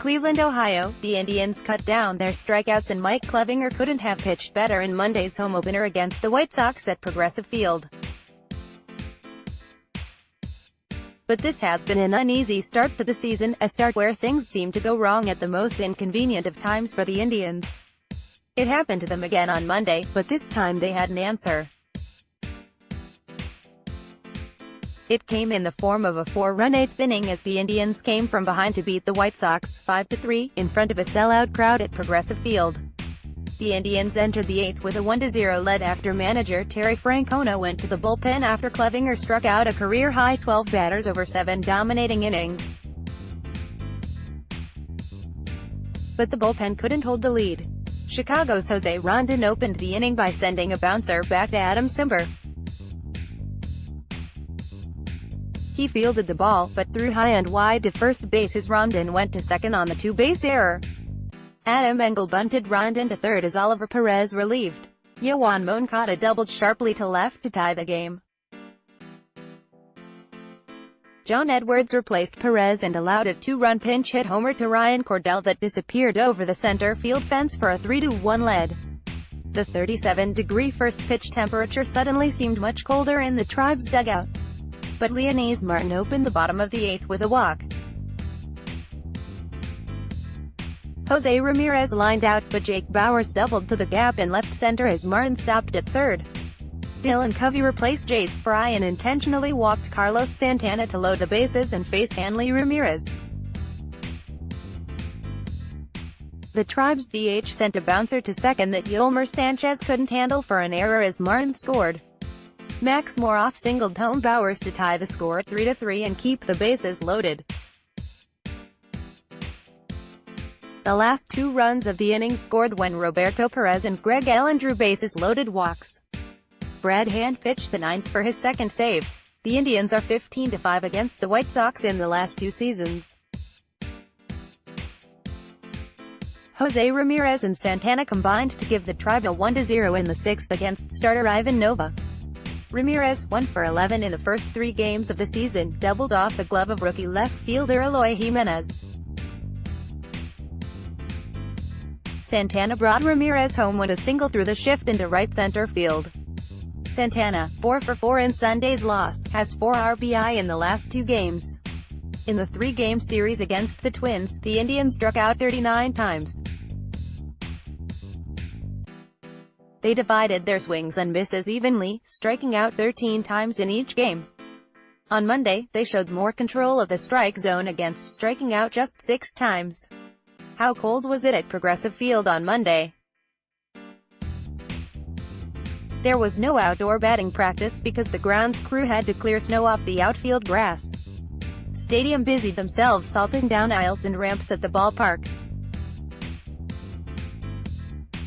Cleveland, Ohio, the Indians cut down their strikeouts and Mike Clevinger couldn't have pitched better in Monday's home opener against the White Sox at Progressive Field. But this has been an uneasy start to the season, a start where things seem to go wrong at the most inconvenient of times for the Indians. It happened to them again on Monday, but this time they had an answer. It came in the form of a 4-run 8th inning as the Indians came from behind to beat the White Sox 5-3, in front of a sellout crowd at Progressive Field. The Indians entered the 8th with a 1-0 lead after manager Terry Francona went to the bullpen after Clevinger struck out a career-high 12 batters over 7 dominating innings. But the bullpen couldn't hold the lead. Chicago's Jose Rondon opened the inning by sending a bouncer back to Adam Cimber. He fielded the ball, but threw high and wide to first base as Rondon went to second on the 2-base error. Adam Engel bunted Rondon to third as Oliver Perez relieved. Yoan Moncada doubled sharply to left to tie the game. John Edwards replaced Perez and allowed a 2-run pinch hit homer to Ryan Cordell that disappeared over the center field fence for a 3-1 lead. The 37-degree first pitch temperature suddenly seemed much colder in the Tribe's dugout. But Leonys Martin opened the bottom of the 8th with a walk. Jose Ramirez lined out, but Jake Bauers doubled to the gap in left center as Martin stopped at third. Dylan Covey replaced Jace Fry and intentionally walked Carlos Santana to load the bases and face Hanley Ramirez. The Tribe's DH sent a bouncer to second that Yolmer Sanchez couldn't handle for an error as Martin scored. Max Moroff singled home Bauers to tie the score at 3-3 and keep the bases loaded. The last 2 runs of the inning scored when Roberto Perez and Greg Allen drew bases-loaded walks. Brad Hand pitched the 9th for his second save. The Indians are 15-5 against the White Sox in the last 2 seasons. Jose Ramirez and Santana combined to give the Tribe a 1-0 in the 6th against starter Ivan Nova. Ramirez, 1 for 11 in the first 3 games of the season, doubled off the glove of rookie left fielder Eloy Jimenez. Santana brought Ramirez home with a single through the shift into right center field. Santana, 4 for 4 in Sunday's loss, has 4 RBI in the last 2 games. In the 3-game series against the Twins, the Indians struck out 39 times. They divided their swings and misses evenly, striking out 13 times in each game. On Monday, they showed more control of the strike zone against striking out just 6 times. How cold was it at Progressive Field on Monday? There was no outdoor batting practice because the grounds crew had to clear snow off the outfield grass. Stadium busied themselves salting down aisles and ramps at the ballpark.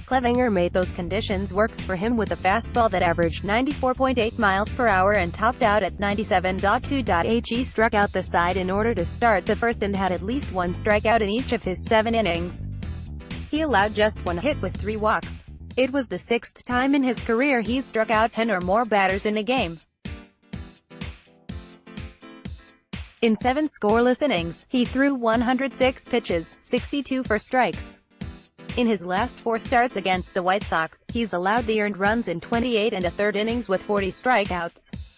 Clevinger made those conditions work for him with a fastball that averaged 94.8 miles per hour and topped out at 97.2. He struck out the side in order to start the first and had at least 1 strikeout in each of his 7 innings. He allowed just 1 hit with 3 walks. It was the 6th time in his career he's struck out 10 or more batters in a game. In 7 scoreless innings, he threw 106 pitches, 62 for strikes. In his last 4 starts against the White Sox, he's allowed the earned runs in 28 1/3 innings with 40 strikeouts.